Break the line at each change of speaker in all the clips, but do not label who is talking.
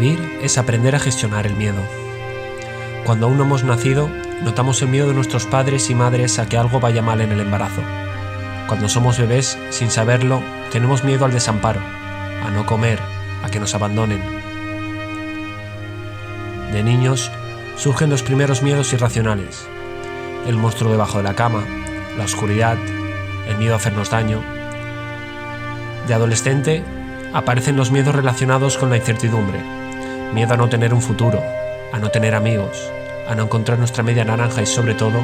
Vivir es aprender a gestionar el miedo. Cuando aún no hemos nacido, notamos el miedo de nuestros padres y madres a que algo vaya mal en el embarazo. Cuando somos bebés, sin saberlo, tenemos miedo al desamparo, a no comer, a que nos abandonen. De niños, surgen los primeros miedos irracionales: el monstruo debajo de la cama, la oscuridad, el miedo a hacernos daño. De adolescente, aparecen los miedos relacionados con la incertidumbre: miedo a no tener un futuro, a no tener amigos, a no encontrar nuestra media naranja y, sobre todo,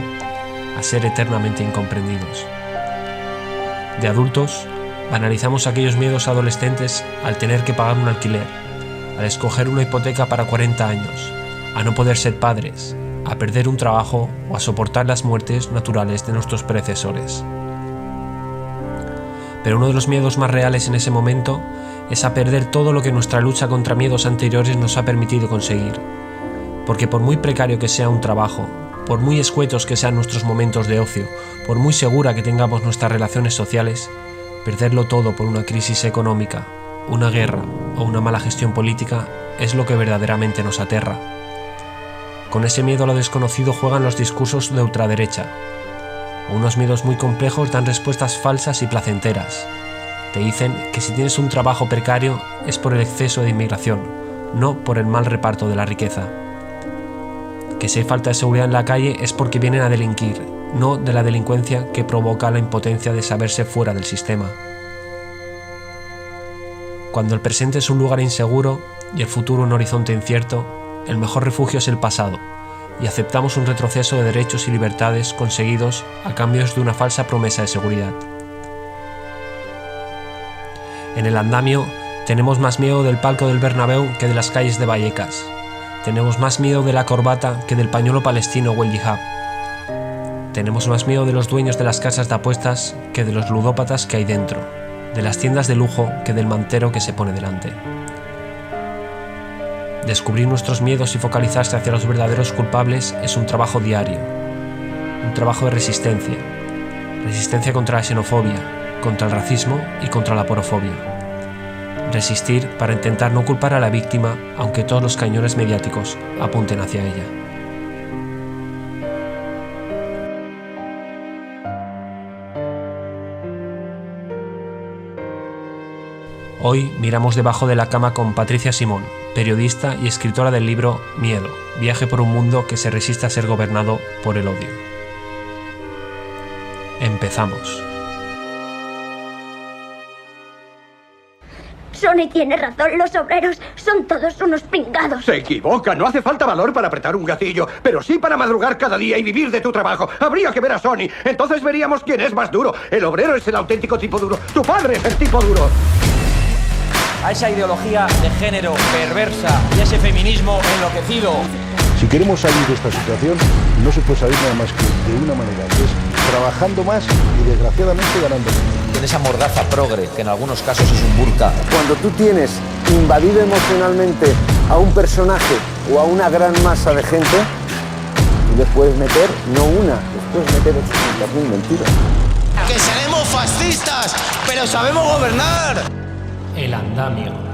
a ser eternamente incomprendidos. De adultos, banalizamos aquellos miedos adolescentes al tener que pagar un alquiler, al escoger una hipoteca para 40 años, a no poder ser padres, a perder un trabajo o a soportar las muertes naturales de nuestros predecesores. Pero uno de los miedos más reales en ese momento es a perder todo lo que nuestra lucha contra miedos anteriores nos ha permitido conseguir. Porque por muy precario que sea un trabajo, por muy escuetos que sean nuestros momentos de ocio, por muy segura que tengamos nuestras relaciones sociales, perderlo todo por una crisis económica, una guerra o una mala gestión política es lo que verdaderamente nos aterra. Con ese miedo a lo desconocido juegan los discursos de ultraderecha. Unos miedos muy complejos dan respuestas falsas y placenteras. Te dicen que si tienes un trabajo precario es por el exceso de inmigración, no por el mal reparto de la riqueza. Que si hay falta de seguridad en la calle es porque vienen a delinquir, no de la delincuencia que provoca la impotencia de saberse fuera del sistema. Cuando el presente es un lugar inseguro y el futuro un horizonte incierto, el mejor refugio es el pasado, y aceptamos un retroceso de derechos y libertades conseguidos a cambio de una falsa promesa de seguridad. En el andamio tenemos más miedo del palco del Bernabéu que de las calles de Vallecas. Tenemos más miedo de la corbata que del pañuelo palestino o el yihad. Tenemos más miedo de los dueños de las casas de apuestas que de los ludópatas que hay dentro, de las tiendas de lujo que del mantero que se pone delante. Descubrir nuestros miedos y focalizarse hacia los verdaderos culpables es un trabajo diario, un trabajo de resistencia. Resistencia contra la xenofobia, contra el racismo y contra la aporofobia. Resistir para intentar no culpar a la víctima, aunque todos los cañones mediáticos apunten hacia ella. Hoy miramos debajo de la cama con Patricia Simón, periodista y escritora del libro Miedo, viaje por un mundo que se resiste a ser gobernado por el odio. Empezamos.
Sonny tiene razón, los obreros son todos unos pringados.
Se equivoca, no hace falta valor para apretar un gatillo, pero sí para madrugar cada día y vivir de tu trabajo. Habría que ver a Sonny, entonces veríamos quién es más duro. El obrero es el auténtico tipo duro, tu padre es el tipo duro.
A esa ideología de género perversa y a ese feminismo enloquecido.
Si queremos salir de esta situación, no se puede salir nada más que de una manera, que es trabajando más y desgraciadamente ganando menos.
De esa mordaza progre, que en algunos casos es un burka.
Cuando tú tienes invadido emocionalmente a un personaje o a una gran masa de gente, tú les puedes meter, no una, les puedes meter 800.000 mentiras.
¡Que seremos fascistas, pero sabemos gobernar!
El andamio.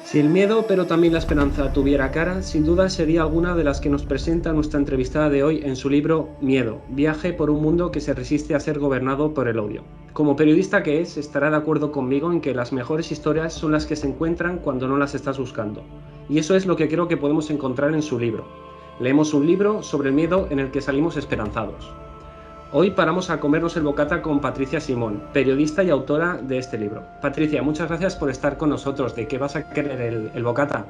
Si el miedo, pero también la esperanza, tuviera cara, sin duda sería alguna de las que nos presenta nuestra entrevistada de hoy en su libro Miedo, viaje por un mundo que se resiste a ser gobernado por el odio. Como periodista que es, estará de acuerdo conmigo en que las mejores historias son las que se encuentran cuando no las estás buscando. Y eso es lo que creo que podemos encontrar en su libro. Leemos un libro sobre el miedo en el que salimos esperanzados. Hoy paramos a comernos el bocata con Patricia Simón, periodista y autora de este libro. Patricia, muchas gracias por estar con nosotros. ¿De qué vas a querer el bocata?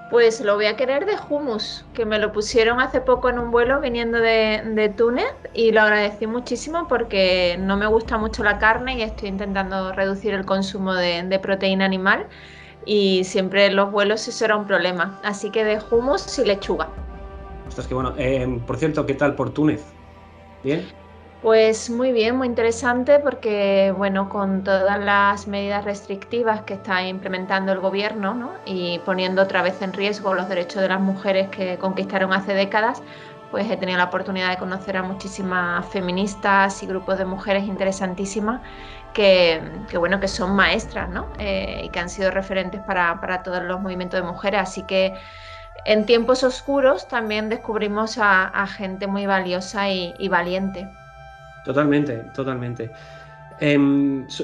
Pues lo voy a querer de hummus, que me lo pusieron hace poco en un vuelo viniendo de Túnez y lo agradecí muchísimo porque no me gusta mucho la carne y estoy intentando reducir el consumo de proteína animal y siempre en los vuelos eso era un problema. Así que de hummus y lechuga.
Ostras, qué bueno. Por cierto, ¿qué tal por Túnez? ¿Bien?
Pues muy bien, muy interesante porque, bueno, con todas las medidas restrictivas que está implementando el gobierno, ¿no? Y poniendo otra vez en riesgo los derechos de las mujeres que conquistaron hace décadas, pues he tenido la oportunidad de conocer a muchísimas feministas y grupos de mujeres interesantísimas que bueno, que son maestras, ¿no? Y que han sido referentes para todos los movimientos de mujeres. Así que en tiempos oscuros también descubrimos a gente muy valiosa y valiente.
Totalmente, totalmente.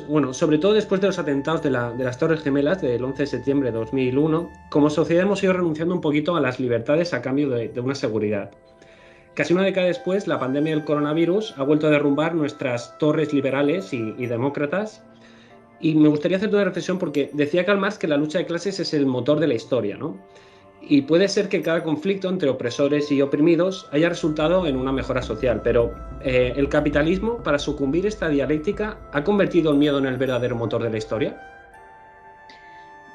Bueno, sobre todo después de los atentados de las Torres Gemelas del 11 de septiembre de 2001, como sociedad hemos ido renunciando un poquito a las libertades a cambio de una seguridad. Casi una década después, la pandemia del coronavirus ha vuelto a derrumbar nuestras torres liberales y demócratas. Y me gustaría hacer una reflexión porque decía Karl Marx que la lucha de clases es el motor de la historia, ¿no? Y puede ser que cada conflicto entre opresores y oprimidos haya resultado en una mejora social, pero el capitalismo, para sucumbir esta dialéctica, ¿ha convertido el miedo en el verdadero motor de la historia?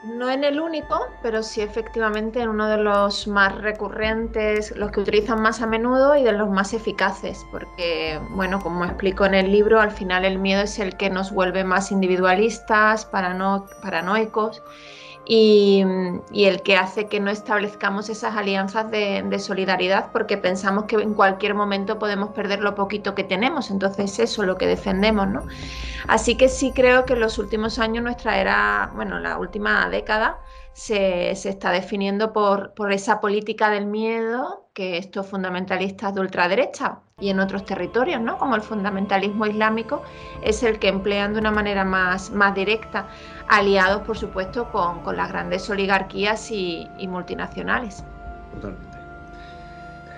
No en el único, pero sí efectivamente en uno de los más recurrentes, los que utilizan más a menudo y de los más eficaces, porque, bueno, como explico en el libro, al final el miedo es el que nos vuelve más individualistas, paranoicos, y el que hace que no establezcamos esas alianzas de solidaridad porque pensamos que en cualquier momento podemos perder lo poquito que tenemos, entonces eso es lo que defendemos, ¿no? Así que sí creo que en los últimos años nuestra era, bueno, la última década se está definiendo por esa política del miedo que estos fundamentalistas de ultraderecha y en otros territorios, ¿no? Como el fundamentalismo islámico, es el que emplean de una manera más directa, aliados, por supuesto, con las grandes oligarquías y multinacionales.
Totalmente.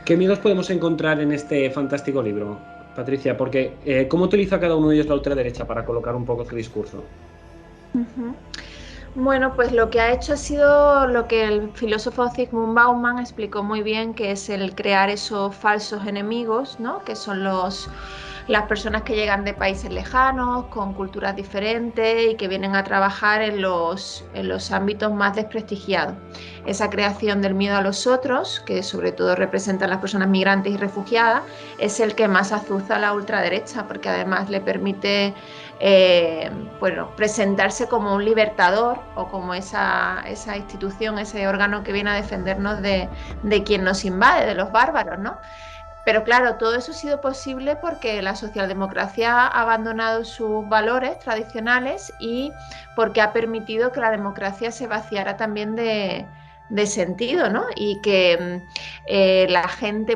¿Qué miedos podemos encontrar en este fantástico libro, Patricia? Porque ¿cómo utiliza cada uno de ellos la ultraderecha para colocar un poco su discurso?
Uh-huh. Bueno, pues lo que ha hecho ha sido lo que el filósofo Zygmunt Bauman explicó muy bien, que es el crear esos falsos enemigos, ¿no? Que son las personas que llegan de países lejanos, con culturas diferentes y que vienen a trabajar en los ámbitos más desprestigiados. Esa creación del miedo a los otros, que sobre todo representan las personas migrantes y refugiadas, es el que más azuza a la ultraderecha, porque además le permite presentarse como un libertador o como esa institución, ese órgano que viene a defendernos de quien nos invade, de los bárbaros, ¿no? Pero claro, todo eso ha sido posible porque la socialdemocracia ha abandonado sus valores tradicionales y porque ha permitido que la democracia se vaciara también de sentido, ¿no? Y que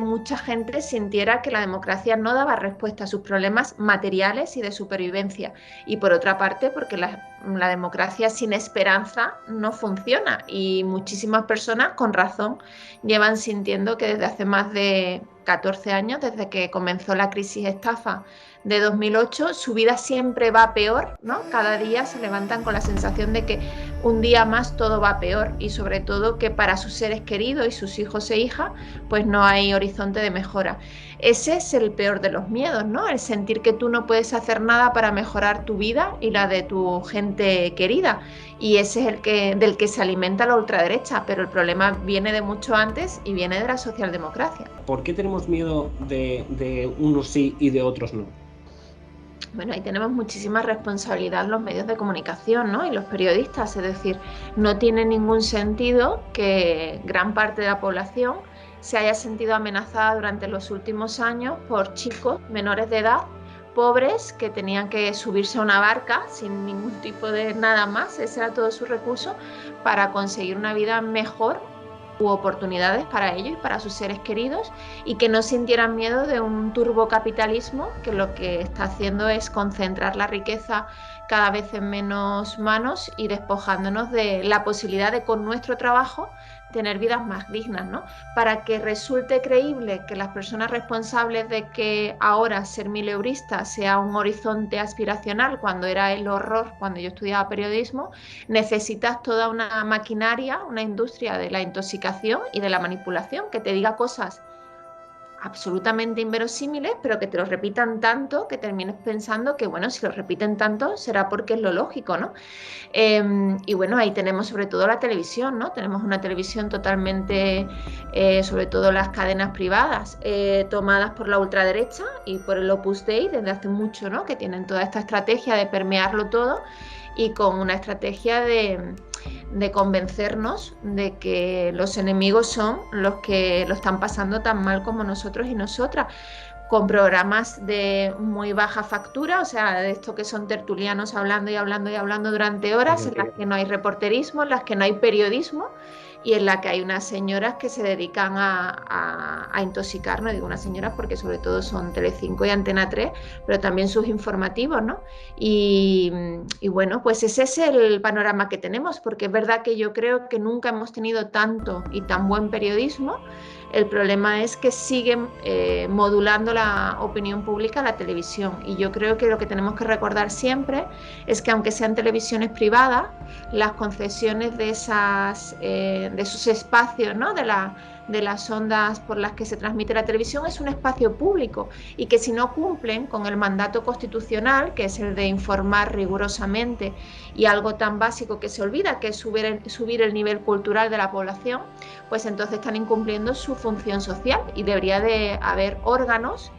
mucha gente sintiera que la democracia no daba respuesta a sus problemas materiales y de supervivencia. Y por otra parte, porque la democracia sin esperanza no funciona y muchísimas personas, con razón, llevan sintiendo que desde hace más de 14 años, desde que comenzó la crisis estafa de 2008, su vida siempre va peor, ¿no? Cada día se levantan con la sensación de que un día más todo va peor y sobre todo que para sus seres queridos y sus hijos e hijas pues no hay horizonte de mejora. Ese es el peor de los miedos, ¿no? El sentir que tú no puedes hacer nada para mejorar tu vida y la de tu gente querida, y ese es del que se alimenta la ultraderecha, pero el problema viene de mucho antes y viene de la socialdemocracia.
¿Por qué tenemos miedo de unos sí y de otros no?
Bueno, ahí tenemos muchísima responsabilidad los medios de comunicación, ¿no? Y los periodistas, es decir, no tiene ningún sentido que gran parte de la población se haya sentido amenazada durante los últimos años por chicos menores de edad, pobres, que tenían que subirse a una barca sin ningún tipo de nada más, ese era todo su recurso, para conseguir una vida mejor u oportunidades para ellos y para sus seres queridos, y que no sintieran miedo de un turbocapitalismo que lo que está haciendo es concentrar la riqueza cada vez en menos manos y despojándonos de la posibilidad de, con nuestro trabajo, tener vidas más dignas, ¿no? Para que resulte creíble que las personas responsables de que ahora ser mileurista sea un horizonte aspiracional cuando era el horror cuando yo estudiaba periodismo, necesitas toda una maquinaria, una industria de la intoxicación y de la manipulación que te diga cosas absolutamente inverosímiles, pero que te los repitan tanto que termines pensando que, bueno, si los repiten tanto será porque es lo lógico, ¿no? Y bueno, ahí tenemos sobre todo la televisión, ¿no? Tenemos una televisión totalmente, sobre todo las cadenas privadas, tomadas por la ultraderecha y por el Opus Dei desde hace mucho, ¿no? Que tienen toda esta estrategia de permearlo todo y con una estrategia de convencernos de que los enemigos son los que lo están pasando tan mal como nosotros y nosotras, con programas de muy baja factura, o sea, de esto que son tertulianos hablando y hablando y hablando durante horas, en las que no hay reporterismo, en las que no hay periodismo y en la que hay unas señoras que se dedican a intoxicar, no digo unas señoras porque sobre todo son Telecinco y Antena 3, pero también sus informativos, ¿no? Y bueno, pues ese es el panorama que tenemos, porque es verdad que yo creo que nunca hemos tenido tanto y tan buen periodismo. El problema es que siguen modulando la opinión pública la televisión, y yo creo que lo que tenemos que recordar siempre es que aunque sean televisiones privadas, las concesiones de esos espacios, ¿no? de las ondas por las que se transmite la televisión es un espacio público, y que si no cumplen con el mandato constitucional, que es el de informar rigurosamente, y algo tan básico que se olvida, que es subir el nivel cultural de la población, pues entonces están incumpliendo su función social, y debería de haber órganos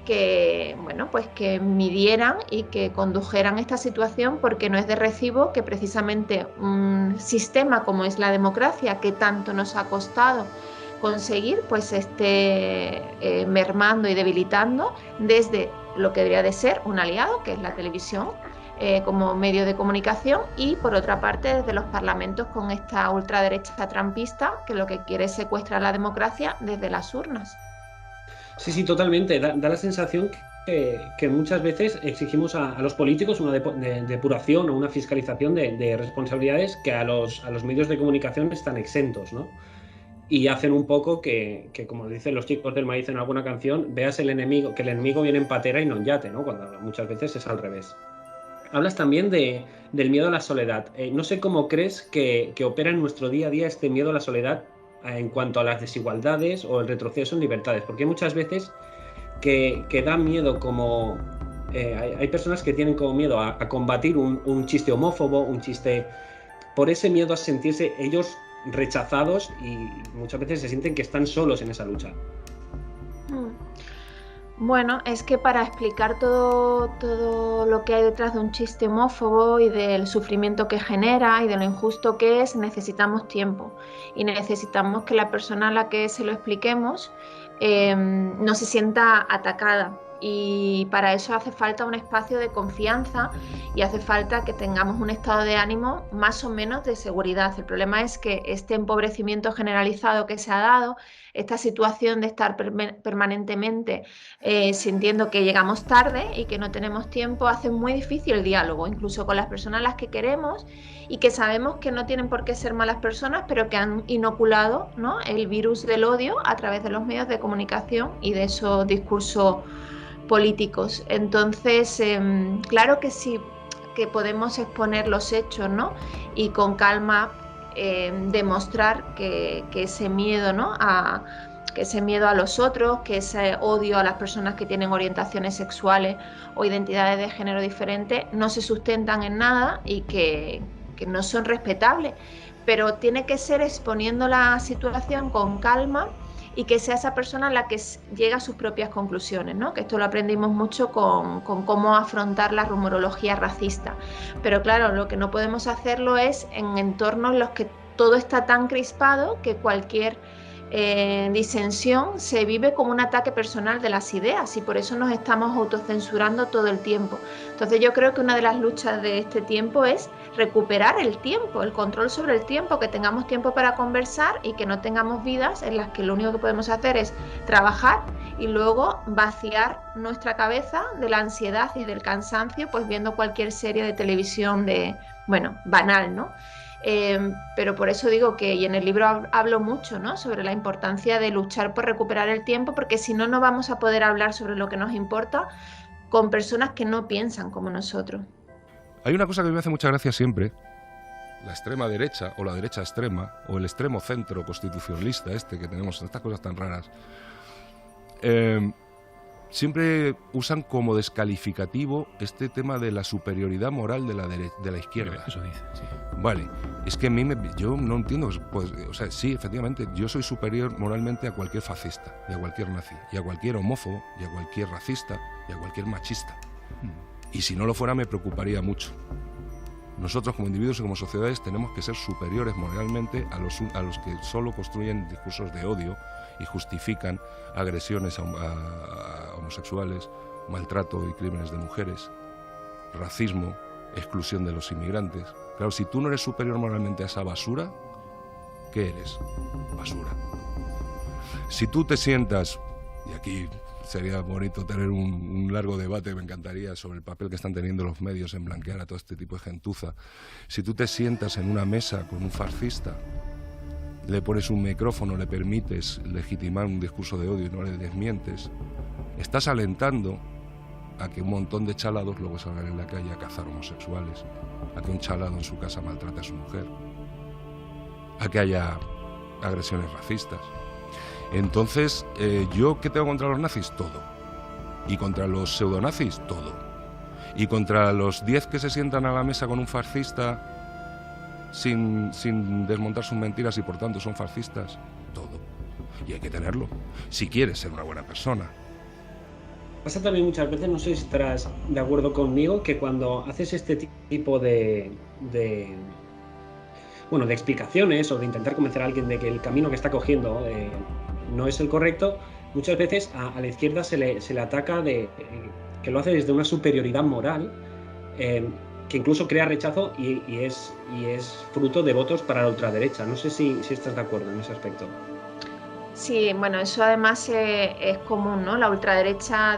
que, bueno, pues que midieran y que condujeran esta situación, porque no es de recibo que precisamente un sistema como es la democracia, que tanto nos ha costado conseguir, pues esté mermando y debilitando desde lo que debería de ser un aliado, que es la televisión, como medio de comunicación, y por otra parte desde los parlamentos con esta ultraderecha trampista que lo que quiere es secuestrar la democracia desde las urnas.
Sí, totalmente. Da la sensación que muchas veces exigimos a los políticos una depuración o una fiscalización de responsabilidades que a los medios de comunicación están exentos, ¿no? Y hacen un poco que, como dicen los chicos del maíz en alguna canción, veas el enemigo, que el enemigo viene en patera y no en yate, ¿no? Cuando muchas veces es al revés. Hablas también del miedo a la soledad. No sé cómo crees que opera en nuestro día a día este miedo a la soledad en cuanto a las desigualdades o el retroceso en libertades, porque hay muchas veces que da miedo, como hay personas que tienen como miedo a combatir un chiste homófobo, un chiste, por ese miedo a sentirse ellos rechazados, y muchas veces se sienten que están solos en esa lucha.
Bueno, es que para explicar todo lo que hay detrás de un chiste homófobo y del sufrimiento que genera y de lo injusto que es, necesitamos tiempo, y necesitamos que la persona a la que se lo expliquemos no se sienta atacada. Y para eso hace falta un espacio de confianza y hace falta que tengamos un estado de ánimo más o menos de seguridad. El problema es que este empobrecimiento generalizado que se ha dado, esta situación de estar permanentemente sintiendo que llegamos tarde y que no tenemos tiempo, hace muy difícil el diálogo, incluso con las personas a las que queremos y que sabemos que no tienen por qué ser malas personas, pero que han inoculado, ¿no?, el virus del odio a través de los medios de comunicación y de esos discursos políticos. Entonces, claro que sí, que podemos exponer los hechos, ¿no?, y con calma demostrar que ese miedo, ¿no?, que ese miedo a los otros, que ese odio a las personas que tienen orientaciones sexuales o identidades de género diferentes no se sustentan en nada y que no son respetables, pero tiene que ser exponiendo la situación con calma y que sea esa persona la que llega a sus propias conclusiones, ¿no? Que esto lo aprendimos mucho con cómo afrontar la rumorología racista. Pero claro, lo que no podemos hacerlo es en entornos en los que todo está tan crispado que cualquier disensión se vive como un ataque personal de las ideas, y por eso nos estamos autocensurando todo el tiempo. Entonces yo creo que una de las luchas de este tiempo es recuperar el tiempo, el control sobre el tiempo, que tengamos tiempo para conversar y que no tengamos vidas en las que lo único que podemos hacer es trabajar y luego vaciar nuestra cabeza de la ansiedad y del cansancio, pues viendo cualquier serie de televisión banal, ¿no? Pero por eso digo que, y en el libro hablo mucho, ¿no?, sobre la importancia de luchar por recuperar el tiempo, porque si no, no vamos a poder hablar sobre lo que nos importa con personas que no piensan como nosotros.
Hay una cosa que me hace mucha gracia siempre: la extrema derecha o la derecha extrema o el extremo centro constitucionalista que tenemos, estas cosas tan raras, siempre usan como descalificativo este tema de la superioridad moral de la izquierda.
Eso dice, sí.
Vale, es que a mí yo no entiendo, pues, o sea, sí, efectivamente, yo soy superior moralmente a cualquier fascista, y a cualquier nazi, y a cualquier homófobo, y a cualquier racista, y a cualquier machista. Y si no lo fuera me preocuparía mucho. Nosotros como individuos y como sociedades tenemos que ser superiores moralmente a los que solo construyen discursos de odio y justifican agresiones a homosexuales, maltrato y crímenes de mujeres, racismo, exclusión de los inmigrantes. Claro, si tú no eres superior moralmente a esa basura, ¿qué eres? Basura. Si tú te sientas, y aquí sería bonito tener un largo debate, me encantaría, sobre el papel que están teniendo los medios en blanquear a todo este tipo de gentuza. Si tú te sientas en una mesa con un fascista, le pones un micrófono, le permites legitimar un discurso de odio y no le desmientes, estás alentando a que un montón de chalados luego salgan en la calle a cazar homosexuales, a que un chalado en su casa maltrate a su mujer, a que haya agresiones racistas. Entonces, ¿yo qué tengo contra los nazis? Todo. Y contra los pseudonazis, todo. Y contra los 10 que se sientan a la mesa con un fascista sin desmontar sus mentiras y por tanto son fascistas, todo. Y hay que tenerlo, si quieres ser una buena persona.
Pasa también muchas veces, no sé si estarás de acuerdo conmigo, que cuando haces este tipo de explicaciones o de intentar convencer a alguien de que el camino que está cogiendo no es el correcto, muchas veces a la izquierda se le ataca de que lo hace desde una superioridad moral que incluso crea rechazo y es fruto de votos para la ultraderecha. No sé si estás de acuerdo en ese aspecto.
Sí, bueno, eso además es común, ¿no? La ultraderecha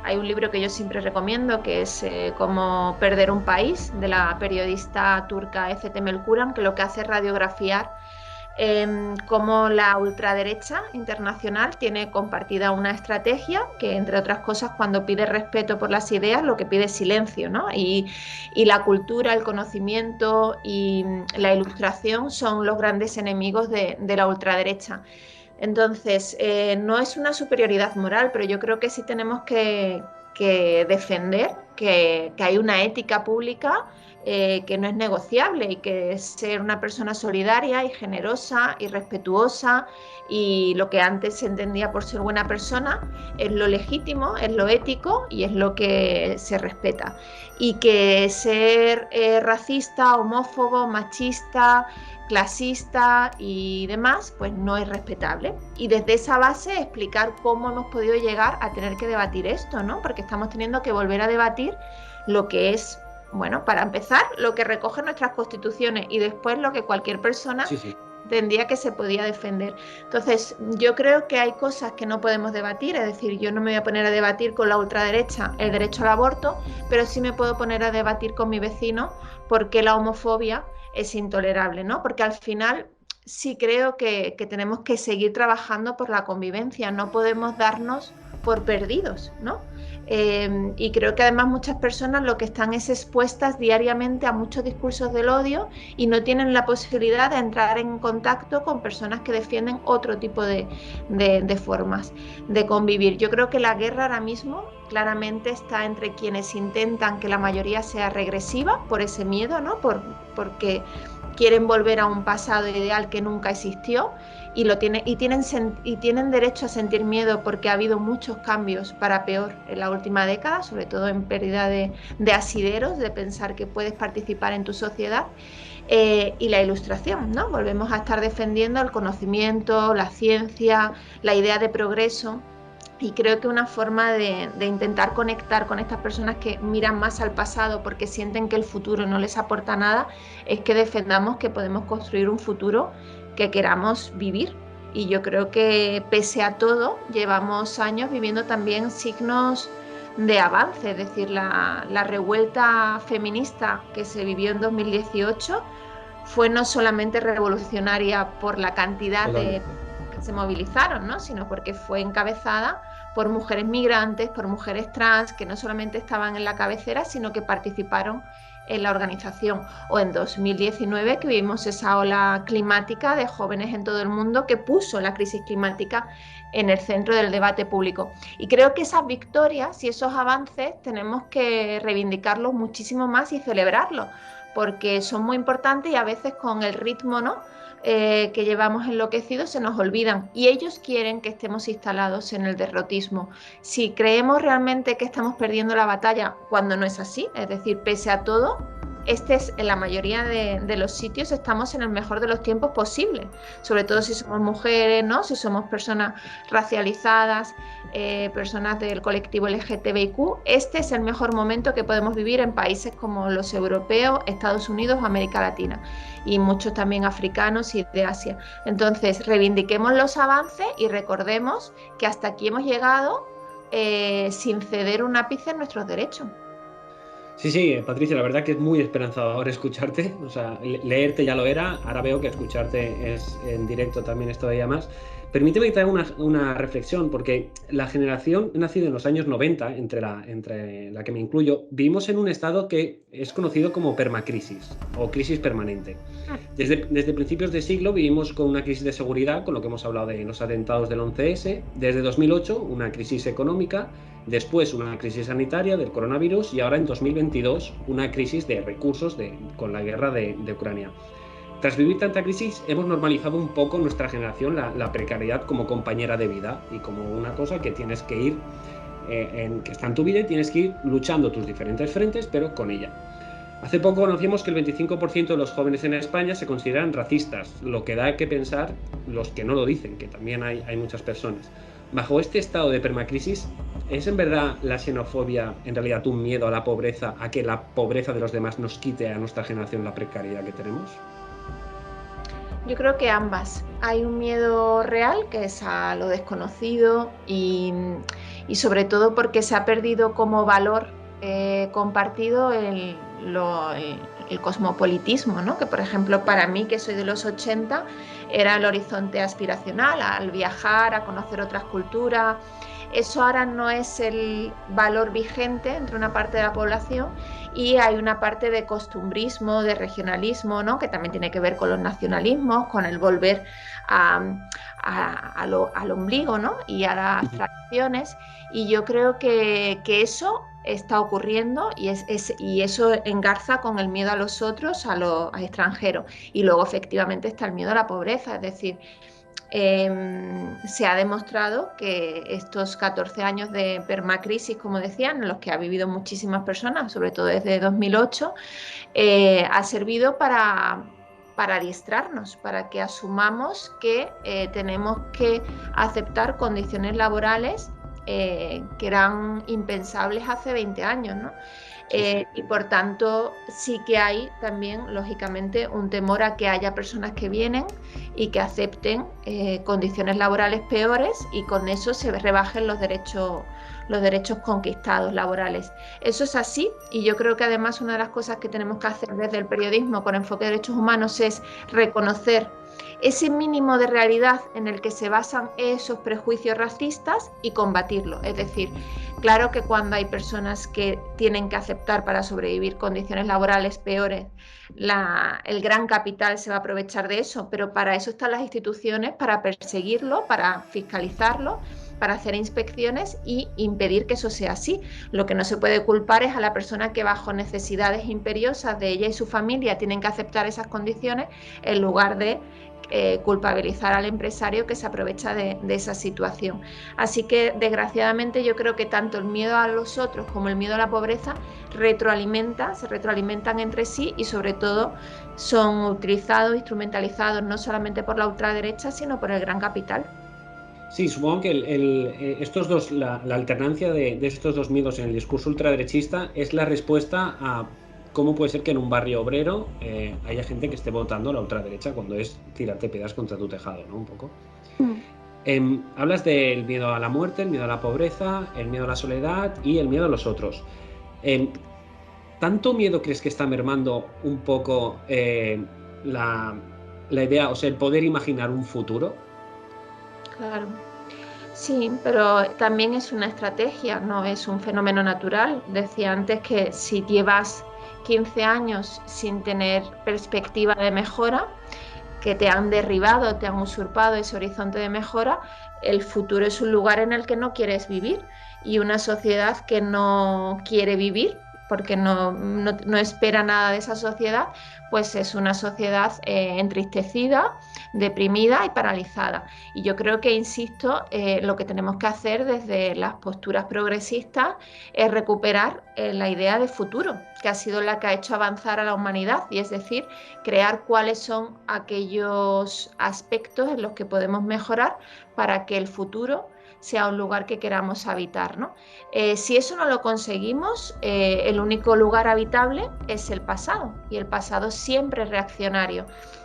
hay un libro que yo siempre recomiendo que es Cómo perder un país, de la periodista turca Ece Melkuran, que lo que hace es radiografiar cómo la ultraderecha internacional tiene compartida una estrategia que, entre otras cosas, cuando pide respeto por las ideas, lo que pide es silencio, ¿no? Y la cultura, el conocimiento y la ilustración son los grandes enemigos de la ultraderecha. Entonces, no es una superioridad moral, pero yo creo que sí tenemos que defender que hay una ética pública que no es negociable y que es ser una persona solidaria y generosa y respetuosa, y lo que antes se entendía por ser buena persona es lo legítimo, es lo ético y es lo que se respeta. Y que ser racista, homófobo, machista, clasista y demás, pues no es respetable. Y desde esa base explicar cómo hemos podido llegar a tener que debatir esto, ¿no? Porque estamos teniendo que volver a debatir lo que es, bueno, para empezar, lo que recogen nuestras constituciones y después lo que cualquier persona tendría que se podía defender. Entonces, yo creo que hay cosas que no podemos debatir, es decir, yo no me voy a poner a debatir con la ultraderecha el derecho al aborto, pero sí me puedo poner a debatir con mi vecino porque la homofobia es intolerable, ¿no? Porque al final sí creo que tenemos que seguir trabajando por la convivencia, no podemos darnos por perdidos, ¿no? Y creo que además muchas personas lo que están es expuestas diariamente a muchos discursos del odio y no tienen la posibilidad de entrar en contacto con personas que defienden otro tipo de formas de convivir. Yo creo que la guerra ahora mismo claramente está entre quienes intentan que la mayoría sea regresiva por ese miedo, ¿no? Porque quieren volver a un pasado ideal que nunca existió y tienen derecho a sentir miedo porque ha habido muchos cambios para peor en la última década, sobre todo en pérdida de asideros, de pensar que puedes participar en tu sociedad, y la ilustración, ¿no? Volvemos a estar defendiendo el conocimiento, la ciencia, la idea de progreso. Y creo que una forma de intentar conectar con estas personas que miran más al pasado porque sienten que el futuro no les aporta nada es que defendamos que podemos construir un futuro que queramos vivir. Y yo creo que pese a todo llevamos años viviendo también signos de avance, es decir, la revuelta feminista que se vivió en 2018 fue no solamente revolucionaria por la cantidad de que se movilizaron, ¿no? Sino porque fue encabezada por mujeres migrantes, por mujeres trans, que no solamente estaban en la cabecera, sino que participaron en la organización, o en 2019 que vimos esa ola climática de jóvenes en todo el mundo que puso la crisis climática en el centro del debate público. Y creo que esas victorias y esos avances tenemos que reivindicarlos muchísimo más y celebrarlos, porque son muy importantes y a veces con el ritmo, ¿no?, que llevamos enloquecidos se nos olvidan, y ellos quieren que estemos instalados en el derrotismo. Si creemos realmente que estamos perdiendo la batalla, cuando no es así, es decir, pese a todo, en la mayoría de los sitios estamos en el mejor de los tiempos posible, sobre todo si somos mujeres, ¿no?, si somos personas racializadas, personas del colectivo LGTBIQ. Este es el mejor momento que podemos vivir en países como los europeos, Estados Unidos o América Latina, y muchos también africanos y de Asia. Entonces, reivindiquemos los avances y recordemos que hasta aquí hemos llegado sin ceder un ápice en nuestros derechos.
Sí, Patricia, la verdad que es muy esperanzador escucharte. O sea, leerte ya lo era, ahora veo que escucharte es en directo también es todavía más. Permíteme que te haga una reflexión, porque la generación nacida en los años 90, entre la que me incluyo, vivimos en un estado que es conocido como permacrisis o crisis permanente. Desde principios de siglo vivimos con una crisis de seguridad, con lo que hemos hablado de los atentados del 11S, desde 2008 una crisis económica, después una crisis sanitaria del coronavirus y ahora en 2022 una crisis de recursos con la guerra de Ucrania. Tras vivir tanta crisis, hemos normalizado un poco nuestra generación la precariedad como compañera de vida y como una cosa que tienes que ir, que está en tu vida y tienes que ir luchando tus diferentes frentes, pero con ella. Hace poco conocimos que el 25% de los jóvenes en España se consideran racistas, lo que da que pensar los que no lo dicen, que también hay muchas personas. Bajo este estado de permacrisis, ¿es en verdad la xenofobia en realidad un miedo a la pobreza, a que la pobreza de los demás nos quite a nuestra generación la precariedad que tenemos?
Yo creo que ambas. Hay un miedo real que es a lo desconocido y sobre todo porque se ha perdido como valor compartido el cosmopolitismo, ¿no? Que por ejemplo para mí, que soy de los 80, era el horizonte aspiracional, al viajar, a conocer otras culturas. Eso ahora no es el valor vigente entre una parte de la población, y hay una parte de costumbrismo, de regionalismo, ¿no?, que también tiene que ver con los nacionalismos, con el volver al ombligo, ¿no?, y a las tradiciones. Y yo creo que eso está ocurriendo y eso engarza con el miedo a los otros, a los extranjeros. Y luego efectivamente está el miedo a la pobreza, es decir, se ha demostrado que estos 14 años de permacrisis, como decían, en los que ha vivido muchísimas personas, sobre todo desde 2008, ha servido para adiestrarnos, para que asumamos que tenemos que aceptar condiciones laborales que eran impensables hace 20 años, ¿no? Y por tanto sí que hay también, lógicamente, un temor a que haya personas que vienen y que acepten condiciones laborales peores, y con eso se rebajen los derechos conquistados laborales. Eso es así, y yo creo que además una de las cosas que tenemos que hacer desde el periodismo con enfoque de derechos humanos es reconocer ese mínimo de realidad en el que se basan esos prejuicios racistas y combatirlo. Es decir, claro que cuando hay personas que tienen que aceptar para sobrevivir condiciones laborales peores, el gran capital se va a aprovechar de eso, pero para eso están las instituciones, para perseguirlo, para fiscalizarlo, para hacer inspecciones y impedir que eso sea así. Lo que no se puede culpar es a la persona que bajo necesidades imperiosas de ella y su familia tienen que aceptar esas condiciones, en lugar de culpabilizar al empresario que se aprovecha de esa situación. Así que desgraciadamente yo creo que tanto el miedo a los otros como el miedo a la pobreza se retroalimentan entre sí, y sobre todo son utilizados, instrumentalizados no solamente por la ultraderecha, sino por el gran capital.
Sí, supongo que estos dos, la alternancia de estos dos miedos en el discurso ultraderechista es la respuesta a cómo puede ser que en un barrio obrero haya gente que esté votando a la ultraderecha cuando es tirarte piedras contra tu tejado, ¿no? Un poco. Hablas del miedo a la muerte, el miedo a la pobreza, el miedo a la soledad y el miedo a los otros. ¿Tanto miedo crees que está mermando un poco la idea, o sea, el poder imaginar un futuro?
Claro. Sí, pero también es una estrategia, no es un fenómeno natural. Decía antes que si llevas 15 años sin tener perspectiva de mejora, que te han derribado, te han usurpado ese horizonte de mejora, el futuro es un lugar en el que no quieres vivir, y una sociedad que no quiere vivir porque no espera nada de esa sociedad, pues es una sociedad entristecida, deprimida y paralizada. Y yo creo que, insisto, lo que tenemos que hacer desde las posturas progresistas es recuperar la idea de futuro, que ha sido la que ha hecho avanzar a la humanidad, y es decir, crear cuáles son aquellos aspectos en los que podemos mejorar para que el futuro sea un lugar que queramos habitar, ¿no? Si eso no lo conseguimos, el único lugar habitable es el pasado, y el pasado siempre es reaccionario.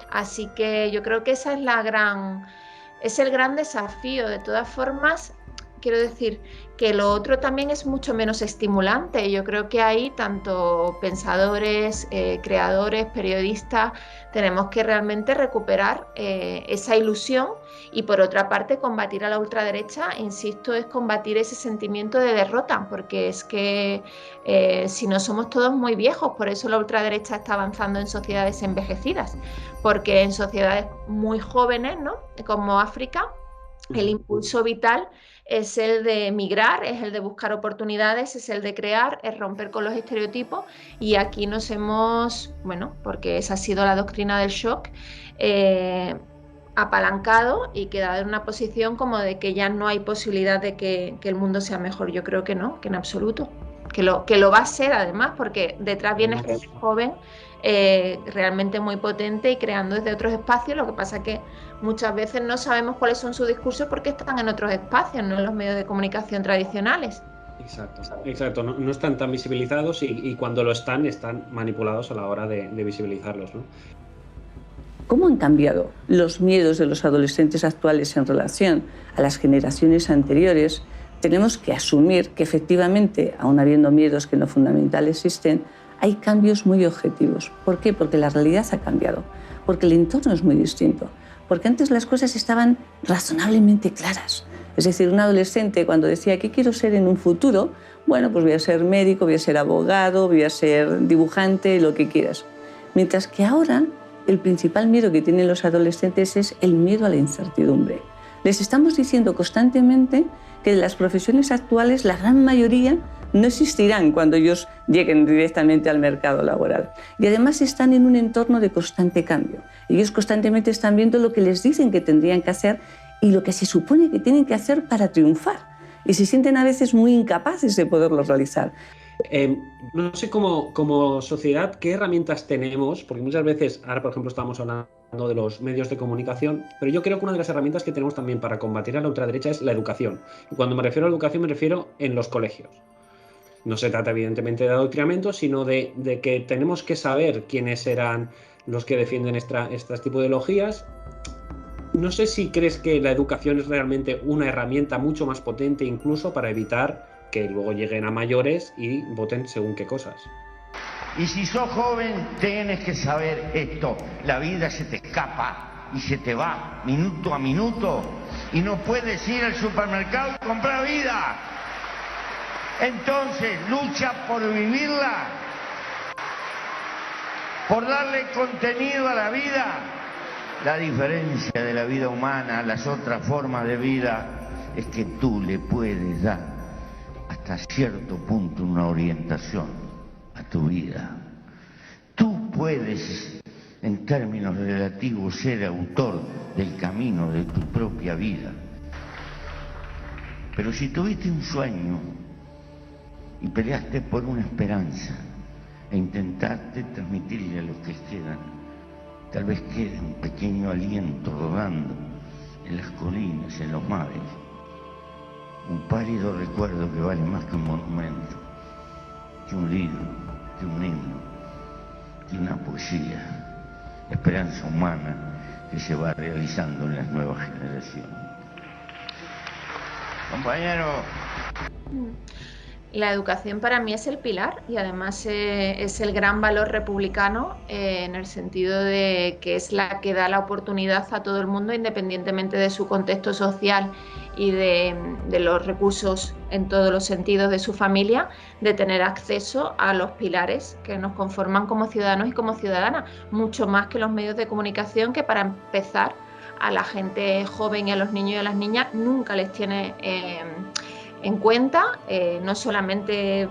Así que yo creo que esa es el gran desafío. De todas formas, quiero decir que lo otro también es mucho menos estimulante. Yo creo que ahí tanto pensadores, creadores, periodistas, tenemos que realmente recuperar esa ilusión, y por otra parte combatir a la ultraderecha, insisto, es combatir ese sentimiento de derrota, porque es que si no somos todos muy viejos, por eso la ultraderecha está avanzando en sociedades envejecidas, porque en sociedades muy jóvenes, ¿no?, como África, el impulso vital es el de migrar, es el de buscar oportunidades, es el de crear, es romper con los estereotipos, y aquí nos hemos, bueno, porque esa ha sido la doctrina del shock, apalancado y quedado en una posición como de que ya no hay posibilidad de que el mundo sea mejor. Yo creo que no, que en absoluto, que lo va a ser además, porque detrás viene gente joven, realmente muy potente y creando desde otros espacios. Lo que pasa es que muchas veces no sabemos cuáles son sus discursos porque están en otros espacios, no en los medios de comunicación tradicionales.
Exacto, no están tan visibilizados, y cuando lo están manipulados a la hora de visibilizarlos, ¿no?
¿Cómo han cambiado los miedos de los adolescentes actuales en relación a las generaciones anteriores? Tenemos que asumir que efectivamente, aun habiendo miedos que en lo fundamental existen, hay cambios muy objetivos. ¿Por qué? Porque la realidad ha cambiado, porque el entorno es muy distinto, porque antes las cosas estaban razonablemente claras. Es decir, un adolescente cuando decía ¿qué quiero ser en un futuro? Bueno, pues voy a ser médico, voy a ser abogado, voy a ser dibujante, lo que quieras. Mientras que ahora el principal miedo que tienen los adolescentes es el miedo a la incertidumbre. Les estamos diciendo constantemente que de las profesiones actuales la gran mayoría no existirán cuando ellos lleguen directamente al mercado laboral. Y además están en un entorno de constante cambio. Ellos constantemente están viendo lo que les dicen que tendrían que hacer y lo que se supone que tienen que hacer para triunfar. Y se sienten a veces muy incapaces de poderlo realizar.
No sé como sociedad qué herramientas tenemos, porque muchas veces, ahora por ejemplo estamos hablando de los medios de comunicación, pero yo creo que una de las herramientas que tenemos también para combatir a la ultraderecha es la educación. Y cuando me refiero a la educación me refiero en los colegios. No se trata evidentemente de adoctrinamiento, sino de que tenemos que saber quiénes serán los que defienden estas tipo de ideologías. No sé si crees que la educación es realmente una herramienta mucho más potente incluso para evitar que luego lleguen a mayores y voten según qué cosas.
Y si sos joven, tienes que saber esto. La vida se te escapa y se te va minuto a minuto. Y no puedes ir al supermercado y comprar vida. Entonces, lucha por vivirla. Por darle contenido a la vida. La diferencia de la vida humana a las otras formas de vida es que tú le puedes dar hasta cierto punto una orientación a tu vida. Tú puedes, en términos relativos, ser autor del camino de tu propia vida. Pero si tuviste un sueño y peleaste por una esperanza e intentaste transmitirle a los que quedan, tal vez quede un pequeño aliento rodando en las colinas, en los mares. Un pálido recuerdo que vale más que un monumento, que un libro, que un himno, que una poesía. Esperanza humana que se va realizando en las nuevas generaciones. Compañero.
La educación para mí es el pilar y además es el gran valor republicano en el sentido de que es la que da la oportunidad a todo el mundo independientemente de su contexto social y de los recursos en todos los sentidos de su familia, de tener acceso a los pilares que nos conforman como ciudadanos y como ciudadanas, mucho más que los medios de comunicación, que para empezar a la gente joven y a los niños y a las niñas nunca les tiene en cuenta, no solamente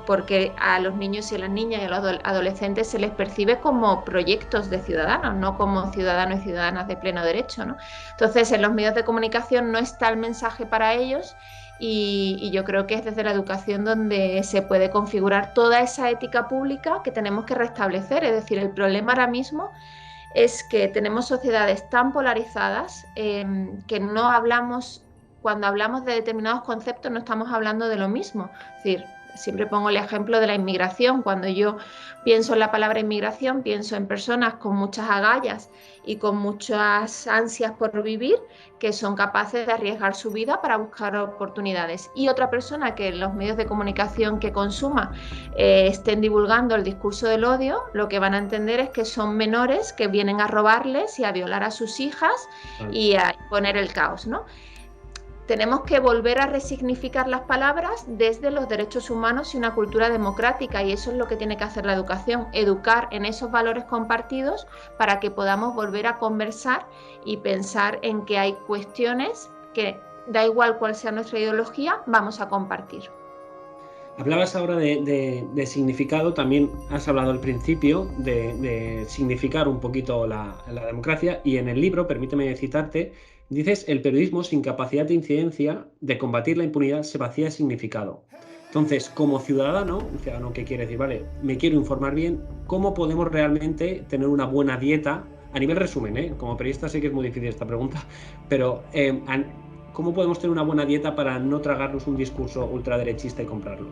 porque a los niños y a las niñas y a los adolescentes se les percibe como proyectos de ciudadanos, no como ciudadanos y ciudadanas de pleno derecho, ¿no? Entonces, en los medios de comunicación no está el mensaje para ellos, y yo creo que es desde la educación donde se puede configurar toda esa ética pública que tenemos que restablecer. Es decir, el problema ahora mismo es que tenemos sociedades tan polarizadas que no hablamos. Cuando hablamos de determinados conceptos no estamos hablando de lo mismo. Es decir, siempre pongo el ejemplo de la inmigración. Cuando yo pienso en la palabra inmigración, pienso en personas con muchas agallas y con muchas ansias por vivir, que son capaces de arriesgar su vida para buscar oportunidades. Y otra persona que en los medios de comunicación que consuma estén divulgando el discurso del odio, lo que van a entender es que son menores que vienen a robarles y a violar a sus hijas y a poner el caos, ¿no? Tenemos que volver a resignificar las palabras desde los derechos humanos y una cultura democrática, y eso es lo que tiene que hacer la educación, educar en esos valores compartidos para que podamos volver a conversar y pensar en que hay cuestiones que, da igual cuál sea nuestra ideología, vamos a compartir.
Hablabas ahora de significado, también has hablado al principio de significar un poquito la democracia, y en el libro, permíteme citarte, dices: el periodismo sin capacidad de incidencia de combatir la impunidad se vacía de significado. Entonces, como ciudadano, un ciudadano que quiere decir, vale, me quiero informar bien, ¿cómo podemos realmente tener una buena dieta? A nivel resumen, como periodista sé que es muy difícil esta pregunta, pero ¿cómo podemos tener una buena dieta para no tragarnos un discurso ultraderechista y comprarlo?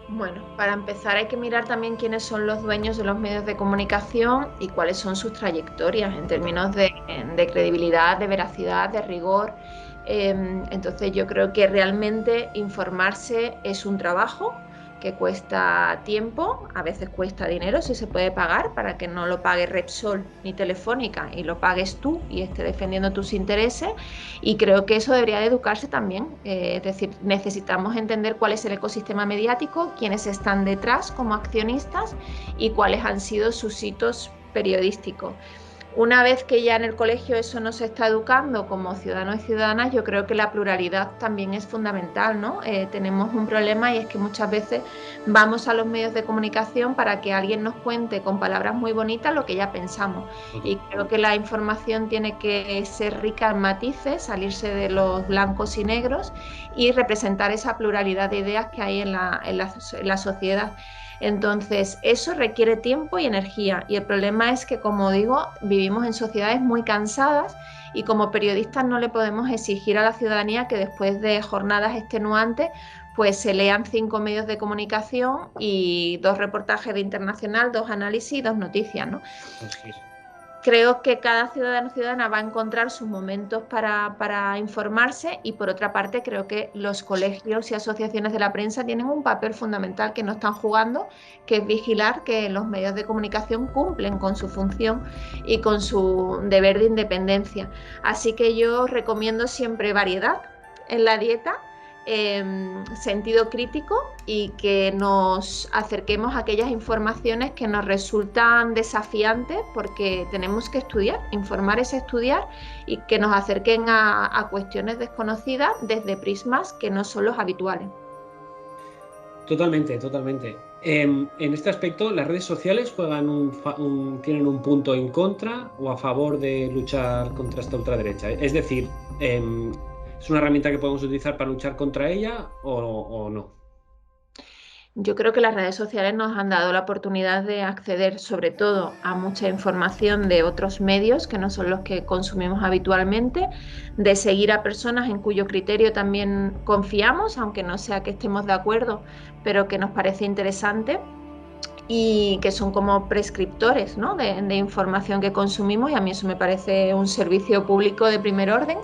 Bueno, para empezar hay que mirar también quiénes son los dueños de los medios de comunicación y cuáles son sus trayectorias en términos de credibilidad, de veracidad, de rigor. Entonces yo creo que realmente informarse es un trabajo que cuesta tiempo, a veces cuesta dinero si se puede pagar, para que no lo pague Repsol ni Telefónica y lo pagues tú y esté defendiendo tus intereses, y creo que eso debería de educarse también. Es decir, necesitamos entender cuál es el ecosistema mediático, quiénes están detrás como accionistas y cuáles han sido sus hitos periodísticos. Una vez que ya en el colegio eso nos está educando como ciudadanos y ciudadanas, yo creo que la pluralidad también es fundamental, ¿no? Tenemos un problema, y es que muchas veces vamos a los medios de comunicación para que alguien nos cuente con palabras muy bonitas lo que ya pensamos. Y creo que la información tiene que ser rica en matices, salirse de los blancos y negros y representar esa pluralidad de ideas que hay en la sociedad. Entonces, eso requiere tiempo y energía, y el problema es que, como digo, vivimos en sociedades muy cansadas, y como periodistas no le podemos exigir a la ciudadanía que después de jornadas extenuantes pues se lean 5 medios de comunicación y 2 reportajes de Internacional, 2 análisis y 2 noticias, ¿no? Creo que cada ciudadano o ciudadana va a encontrar sus momentos para informarse, y por otra parte creo que los colegios y asociaciones de la prensa tienen un papel fundamental que no están jugando, que es vigilar que los medios de comunicación cumplen con su función y con su deber de independencia. Así que yo recomiendo siempre variedad en la dieta, sentido crítico, y que nos acerquemos a aquellas informaciones que nos resultan desafiantes, porque tenemos que estudiar. Informar es estudiar, y que nos acerquen a cuestiones desconocidas desde prismas que no son los habituales.
Totalmente. En este aspecto, ¿las redes sociales tienen un punto en contra o a favor de luchar contra esta ultraderecha? Es decir, ¿es una herramienta que podemos utilizar para luchar contra ella o no?
Yo creo que las redes sociales nos han dado la oportunidad de acceder sobre todo a mucha información de otros medios que no son los que consumimos habitualmente, de seguir a personas en cuyo criterio también confiamos, aunque no sea que estemos de acuerdo, pero que nos parece interesante, y que son como prescriptores, ¿no?, de información que consumimos, y a mí eso me parece un servicio público de primer orden.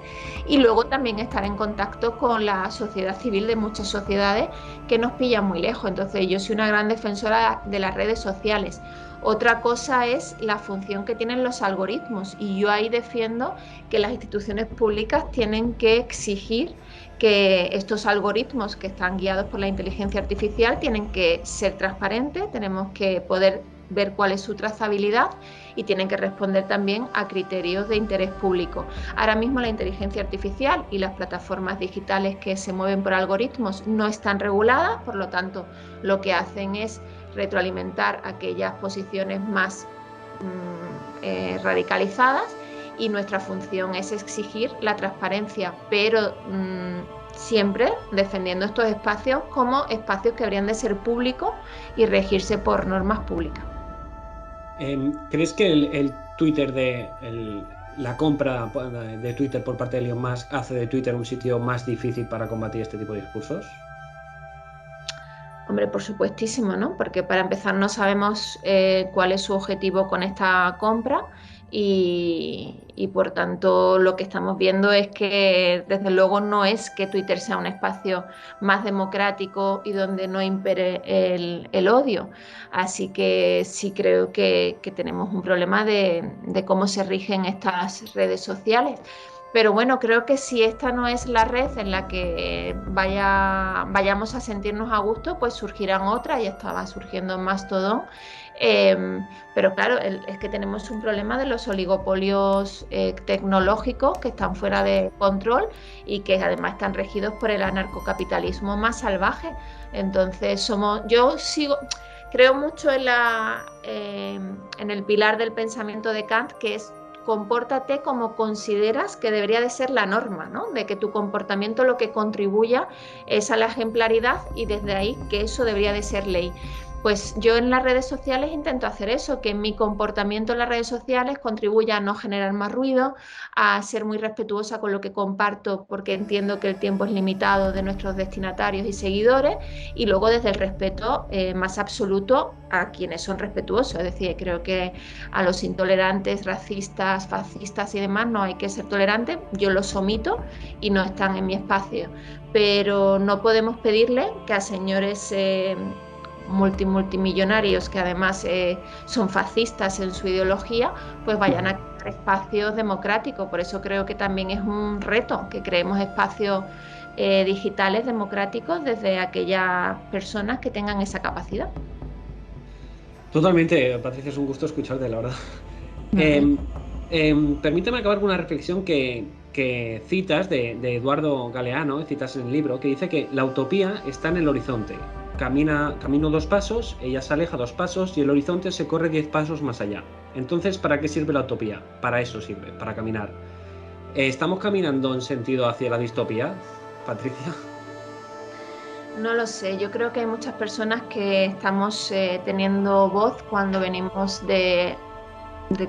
Y luego también estar en contacto con la sociedad civil de muchas sociedades que nos pillan muy lejos. Entonces yo soy una gran defensora de las redes sociales. Otra cosa es la función que tienen los algoritmos, y yo ahí defiendo que las instituciones públicas tienen que exigir que estos algoritmos que están guiados por la inteligencia artificial tienen que ser transparentes, tenemos que poder ver cuál es su trazabilidad y tienen que responder también a criterios de interés público. Ahora mismo la inteligencia artificial y las plataformas digitales que se mueven por algoritmos no están reguladas, por lo tanto lo que hacen es retroalimentar aquellas posiciones más radicalizadas, y nuestra función es exigir la transparencia, pero siempre defendiendo estos espacios como espacios que habrían de ser públicos y regirse por normas públicas.
¿Crees que el Twitter la compra de Twitter por parte de Elon Musk hace de Twitter un sitio más difícil para combatir este tipo de discursos?
Hombre, por supuestísimo, ¿no? Porque para empezar no sabemos cuál es su objetivo con esta compra y por tanto lo que estamos viendo es que desde luego no es que Twitter sea un espacio más democrático y donde no impere el odio. Así que sí creo que tenemos un problema de cómo se rigen estas redes sociales. Pero bueno, creo que si esta no es la red en la que vayamos a sentirnos a gusto, pues surgirán otras. Ya estaba surgiendo Mastodon. Pero claro, es que tenemos un problema de los oligopolios tecnológicos que están fuera de control y que además están regidos por el anarcocapitalismo más salvaje. Entonces creo mucho en el pilar del pensamiento de Kant, que es: compórtate como consideras que debería de ser la norma, ¿no? De que tu comportamiento lo que contribuya es a la ejemplaridad y desde ahí que eso debería de ser ley. Pues yo en las redes sociales intento hacer eso, que mi comportamiento en las redes sociales contribuya a no generar más ruido, a ser muy respetuosa con lo que comparto, porque entiendo que el tiempo es limitado de nuestros destinatarios y seguidores, y luego desde el respeto más absoluto a quienes son respetuosos. Es decir, creo que a los intolerantes, racistas, fascistas y demás no hay que ser tolerantes. Yo los omito y no están en mi espacio, pero no podemos pedirle que a señores multimillonarios que además son fascistas en su ideología, pues vayan a crear espacios democráticos. Por eso creo que también es un reto que creemos espacios digitales democráticos desde aquellas personas que tengan esa capacidad.
Totalmente, Patricia, es un gusto escucharte, la verdad. Permíteme acabar con una reflexión que citas de Eduardo Galeano, citas en el libro, que dice que la utopía está en el horizonte. Camino 2 pasos, ella se aleja 2 pasos y el horizonte se corre 10 pasos más allá. Entonces, ¿para qué sirve la utopía? Para eso sirve, para caminar. ¿Estamos caminando en sentido hacia la distopía, Patricia?
No lo sé, yo creo que hay muchas personas que estamos teniendo voz cuando venimos de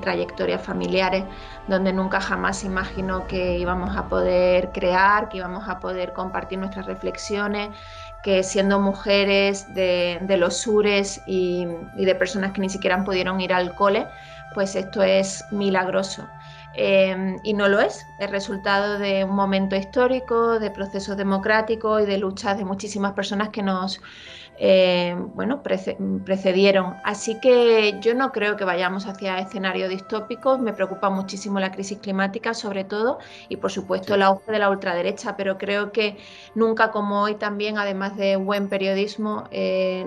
trayectorias familiares donde nunca jamás imaginó que íbamos a poder crear, que íbamos a poder compartir nuestras reflexiones, que siendo mujeres de los sures y de personas que ni siquiera pudieron ir al cole, pues esto es milagroso. Y no lo es resultado de un momento histórico, de procesos democráticos y de luchas de muchísimas personas que nos precedieron. Así que yo no creo que vayamos hacia escenarios distópicos. Me preocupa muchísimo la crisis climática, sobre todo, y por supuesto el auge de la ultraderecha, pero creo que nunca como hoy también, además de buen periodismo,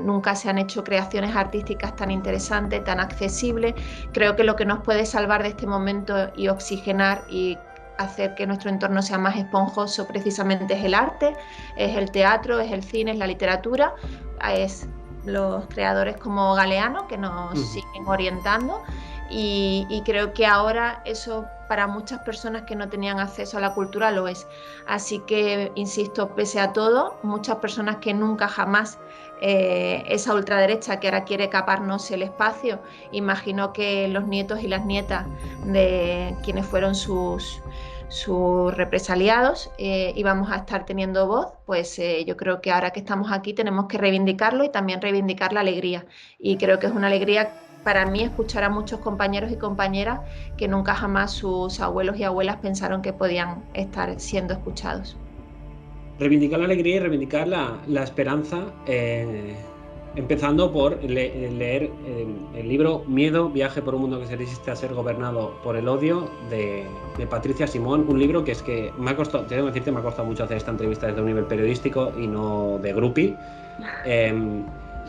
nunca se han hecho creaciones artísticas tan interesantes, tan accesibles. Creo que lo que nos puede salvar de este momento y oxigenar y hacer que nuestro entorno sea más esponjoso precisamente es el arte, es el teatro, es el cine, es la literatura, es los creadores como Galeano que nos siguen orientando y creo que ahora eso para muchas personas que no tenían acceso a la cultura lo es. Así que, insisto, pese a todo, muchas personas que nunca jamás esa ultraderecha que ahora quiere caparnos el espacio, imaginó que los nietos y las nietas de quienes fueron sus represaliados íbamos a estar teniendo voz, pues yo creo que ahora que estamos aquí tenemos que reivindicarlo y también reivindicar la alegría. Y creo que es una alegría para mí escuchar a muchos compañeros y compañeras que nunca jamás sus abuelos y abuelas pensaron que podían estar siendo escuchados.
Reivindicar la alegría y reivindicar la esperanza Empezando por leer el libro Miedo, viaje por un mundo que se resiste a ser gobernado por el odio, de Patricia Simón, un libro que es que me ha costado, tengo que decirte, me ha costado mucho hacer esta entrevista desde un nivel periodístico y no de groupie,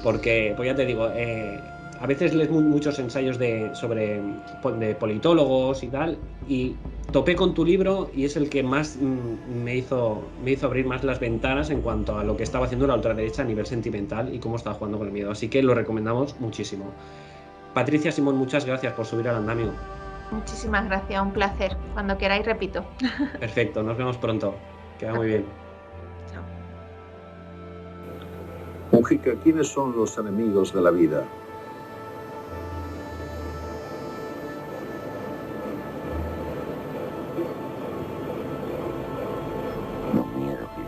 porque, pues ya te digo, a veces lees muchos ensayos de politólogos y tal, y topé con tu libro y es el que más me hizo abrir más las ventanas en cuanto a lo que estaba haciendo la ultraderecha a nivel sentimental y cómo estaba jugando con el miedo. Así que lo recomendamos muchísimo. Patricia Simón, muchas gracias por subir al andamio.
Muchísimas gracias, un placer. Cuando queráis repito.
Perfecto, nos vemos pronto. Queda muy bien.
Chao.
Mujica, ¿quiénes son los enemigos de la vida?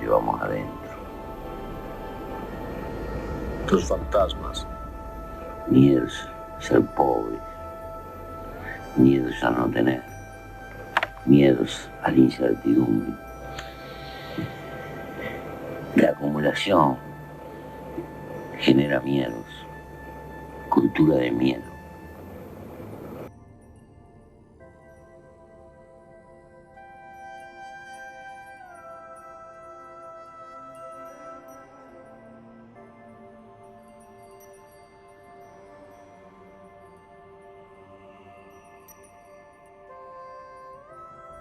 Llevamos adentro.
Tus fantasmas.
Miedos a ser pobre, miedos a no tener, miedos a la incertidumbre. La acumulación genera miedos, cultura de miedo.